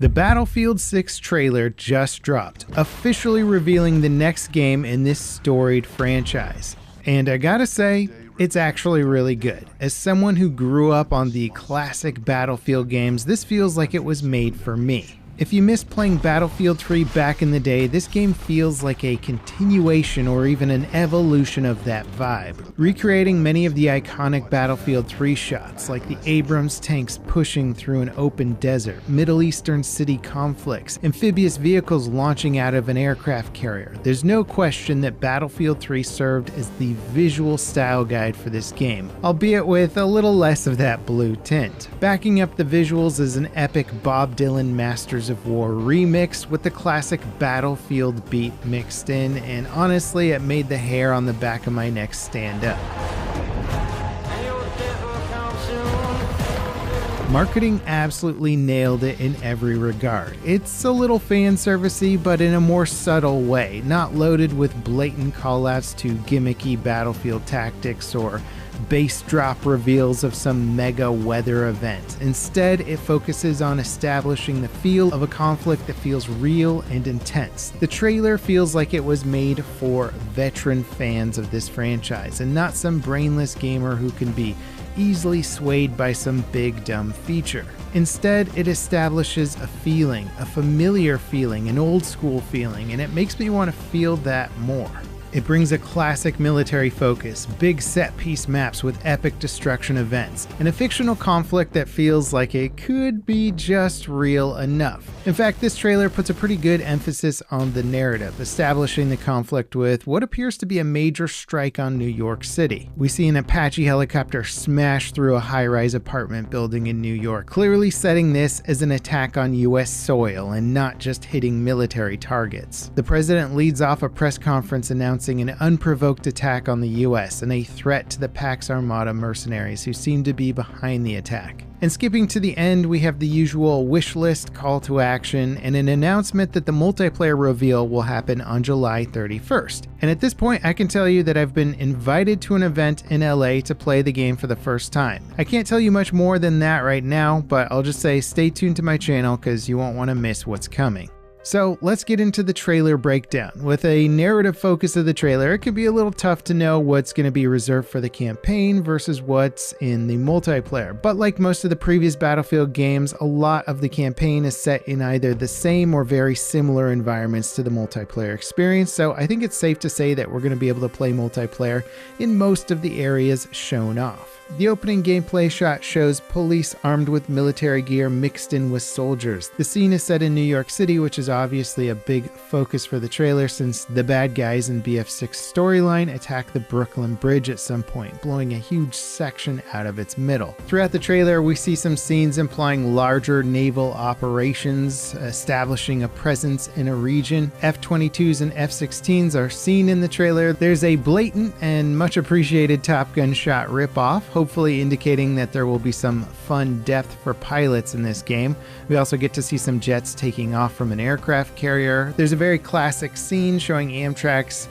The Battlefield 6 trailer just dropped, officially revealing the next game in this storied franchise. And I gotta say, it's actually really good. As someone who grew up on the classic Battlefield games, this feels like it was made for me. If you missed playing Battlefield 3 back in the day, this game feels like a continuation or even an evolution of that vibe, recreating many of the iconic Battlefield 3 shots, like the Abrams tanks pushing through an open desert, Middle Eastern city conflicts, amphibious vehicles launching out of an aircraft carrier. There's no question that Battlefield 3 served as the visual style guide for this game, albeit with a little less of that blue tint. Backing up the visuals is an epic Bob Dylan Masters of War remix with the classic Battlefield beat mixed in, and honestly, it made the hair on the back of my neck stand up. Marketing absolutely nailed it in every regard. It's a little fan servicey, but in a more subtle way, not loaded with blatant callouts to gimmicky Battlefield tactics or base drop reveals of some mega weather event. Instead, it focuses on establishing the feel of a conflict that feels real and intense. The trailer feels like it was made for veteran fans of this franchise and not some brainless gamer who can be easily swayed by some big dumb feature. Instead, it establishes a feeling, a familiar feeling, an old school feeling, and it makes me want to feel that more. It brings a classic military focus, big set-piece maps with epic destruction events, and a fictional conflict that feels like it could be just real enough. In fact, this trailer puts a pretty good emphasis on the narrative, establishing the conflict with what appears to be a major strike on New York City. We see an Apache helicopter smash through a high-rise apartment building in New York, clearly setting this as an attack on US soil and not just hitting military targets. The president leads off a press conference announcing an unprovoked attack on the US and a threat to the Pax Armada mercenaries who seem to be behind the attack. And skipping to the end, we have the usual wish list, call to action, and an announcement that the multiplayer reveal will happen on July 31st. And at this point, I can tell you that I've been invited to an event in LA to play the game for the first time. I can't tell you much more than that right now, but I'll just say stay tuned to my channel because you won't want to miss what's coming. So let's get into the trailer breakdown. With a narrative focus of the trailer, it can be a little tough to know what's going to be reserved for the campaign versus what's in the multiplayer. But like most of the previous Battlefield games, a lot of the campaign is set in either the same or very similar environments to the multiplayer experience, so I think it's safe to say that we're going to be able to play multiplayer in most of the areas shown off. The opening gameplay shot shows police armed with military gear mixed in with soldiers. The scene is set in New York City, which is obviously a big focus for the trailer since the bad guys in BF6 storyline attack the Brooklyn Bridge at some point, blowing a huge section out of its middle. Throughout the trailer, we see some scenes implying larger naval operations, establishing a presence in a region. F-22s and F-16s are seen in the trailer. There's a blatant and much appreciated Top Gun shot ripoff, hopefully indicating that there will be some fun depth for pilots in this game. We also get to see some jets taking off from an aircraft carrier. There's a very classic scene showing Amtrak's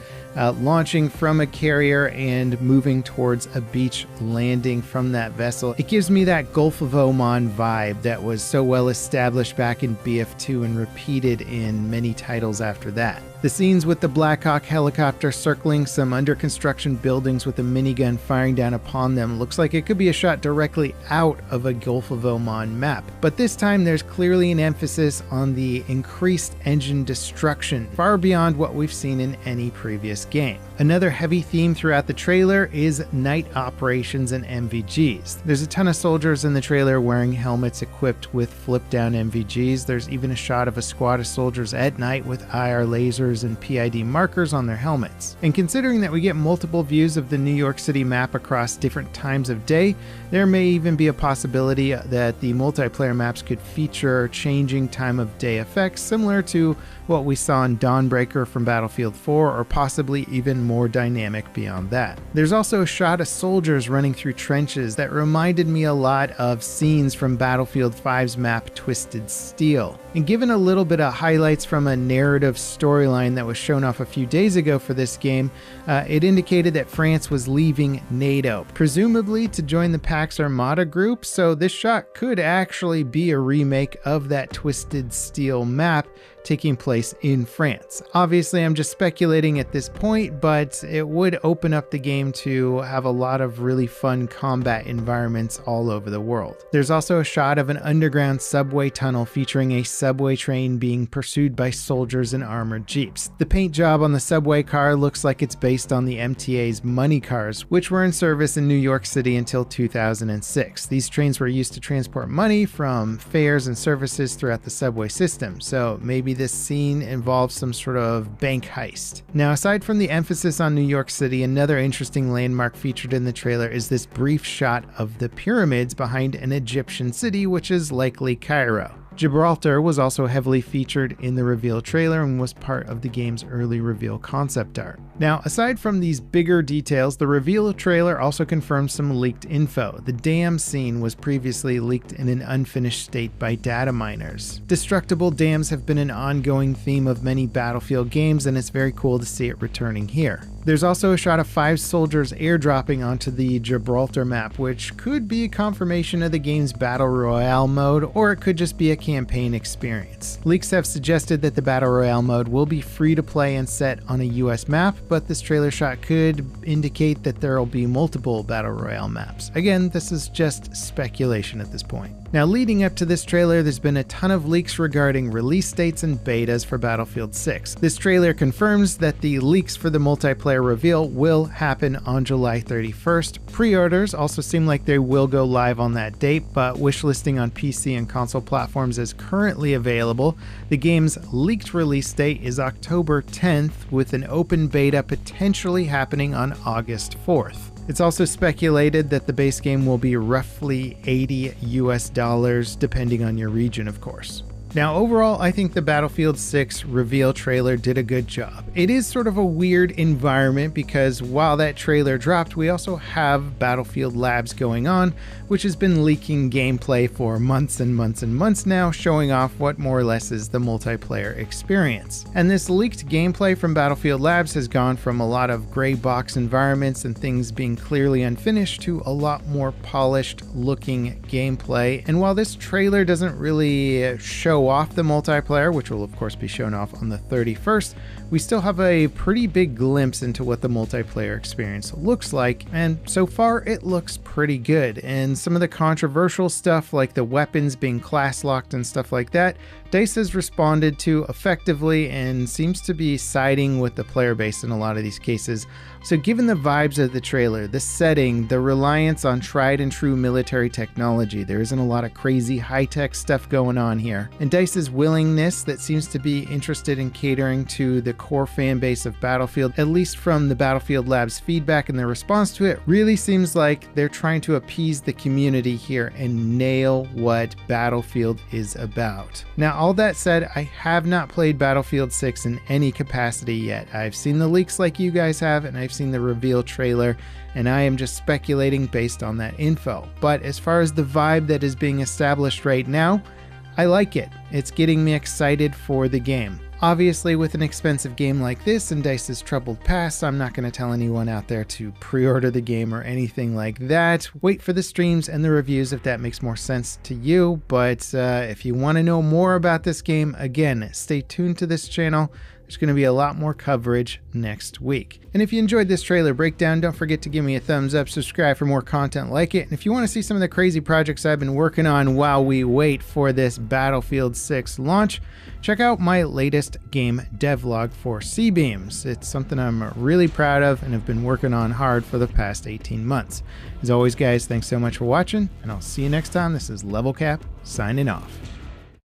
launching from a carrier and moving towards a beach, landing from that vessel. It gives me that Gulf of Oman vibe that was so well established back in BF2 and repeated in many titles after that. The scenes with the Black Hawk helicopter circling some under construction buildings with a minigun firing down upon them looks like it could be a shot directly out of a Gulf of Oman map. But this time there's clearly an emphasis on the increased engine destruction, far beyond what we've seen in any previous game. Another heavy theme throughout the trailer is night operations and MVGs. There's a ton of soldiers in the trailer wearing helmets equipped with flip-down MVGs. There's even a shot of a squad of soldiers at night with IR lasers and PID markers on their helmets. And considering that we get multiple views of the New York City map across different times of day, there may even be a possibility that the multiplayer maps could feature changing time of day effects similar to what we saw in Dawnbreaker from Battlefield 4, or possibly even more dynamic beyond that. There's also a shot of soldiers running through trenches that reminded me a lot of scenes from Battlefield 5's map Twisted Steel. And given a little bit of highlights from a narrative storyline timeline that was shown off a few days ago for this game, it indicated that France was leaving NATO, presumably to join the Pax Armada group, so this shot could actually be a remake of that Twisted Steel map taking place in France. Obviously, I'm just speculating at this point, but it would open up the game to have a lot of really fun combat environments all over the world. There's also a shot of an underground subway tunnel featuring a subway train being pursued by soldiers in armored jeeps. The paint job on the subway car looks like it's based on the MTA's money cars, which were in service in New York City until 2006. These trains were used to transport money from fares and services throughout the subway system, so maybe this scene involves some sort of bank heist. Now, aside from the emphasis on New York City, another interesting landmark featured in the trailer is this brief shot of the pyramids behind an Egyptian city, which is likely Cairo. Gibraltar was also heavily featured in the reveal trailer and was part of the game's early reveal concept art. Now, aside from these bigger details, the reveal trailer also confirmed some leaked info. The dam scene was previously leaked in an unfinished state by data miners. Destructible dams have been an ongoing theme of many Battlefield games, and it's very cool to see it returning here. There's also a shot of 5 soldiers airdropping onto the Gibraltar map, which could be a confirmation of the game's Battle Royale mode, or it could just be a campaign experience. Leaks have suggested that the Battle Royale mode will be free to play and set on a US map, but this trailer shot could indicate that there will be multiple Battle Royale maps. Again, this is just speculation at this point. Now, leading up to this trailer, there's been a ton of leaks regarding release dates and betas for Battlefield 6. This trailer confirms that the leaks for the multiplayer reveal will happen on July 31st. Pre-orders also seem like they will go live on that date, but wishlisting on PC and console platforms is currently available. The game's leaked release date is October 10th, with an open beta potentially happening on August 4th. It's also speculated that the base game will be roughly $80 US, depending on your region, of course. Now, overall, I think the Battlefield 6 reveal trailer did a good job. It is sort of a weird environment because while that trailer dropped, we also have Battlefield Labs going on, which has been leaking gameplay for months and months and months now, showing off what more or less is the multiplayer experience. And this leaked gameplay from Battlefield Labs has gone from a lot of gray box environments and things being clearly unfinished to a lot more polished looking gameplay. And while this trailer doesn't really show off the multiplayer, which will of course be shown off on the 31st, we still have a pretty big glimpse into what the multiplayer experience looks like, and so far it looks pretty good. And some of the controversial stuff like the weapons being class locked and stuff like that, DICE has responded to effectively and seems to be siding with the player base in a lot of these cases. So given the vibes of the trailer, the setting, the reliance on tried and true military technology, there isn't a lot of crazy high-tech stuff going on here. And DICE's willingness that seems to be interested in catering to the core fan base of Battlefield, at least from the Battlefield Labs feedback and their response to it, really seems like they're trying to appease the community here and nail what Battlefield is about. Now, all that said, I have not played Battlefield 6 in any capacity yet. I've seen the leaks like you guys have, and I've seen the reveal trailer, and I am just speculating based on that info. But as far as the vibe that is being established right now, I like it. It's getting me excited for the game. Obviously, with an expensive game like this and DICE's troubled past, I'm not going to tell anyone out there to pre-order the game or anything like that. Wait for the streams and the reviews if that makes more sense to you. But if you want to know more about this game, again, stay tuned to this channel. There's going to be a lot more coverage next week. And if you enjoyed this trailer breakdown, don't forget to give me a thumbs up, subscribe for more content like it. And if you want to see some of the crazy projects I've been working on while we wait for this Battlefield 6 launch, check out my latest game devlog for C-Beams. It's something I'm really proud of and have been working on hard for the past 18 months. As always, guys, thanks so much for watching, and I'll see you next time. This is Level Cap, signing off.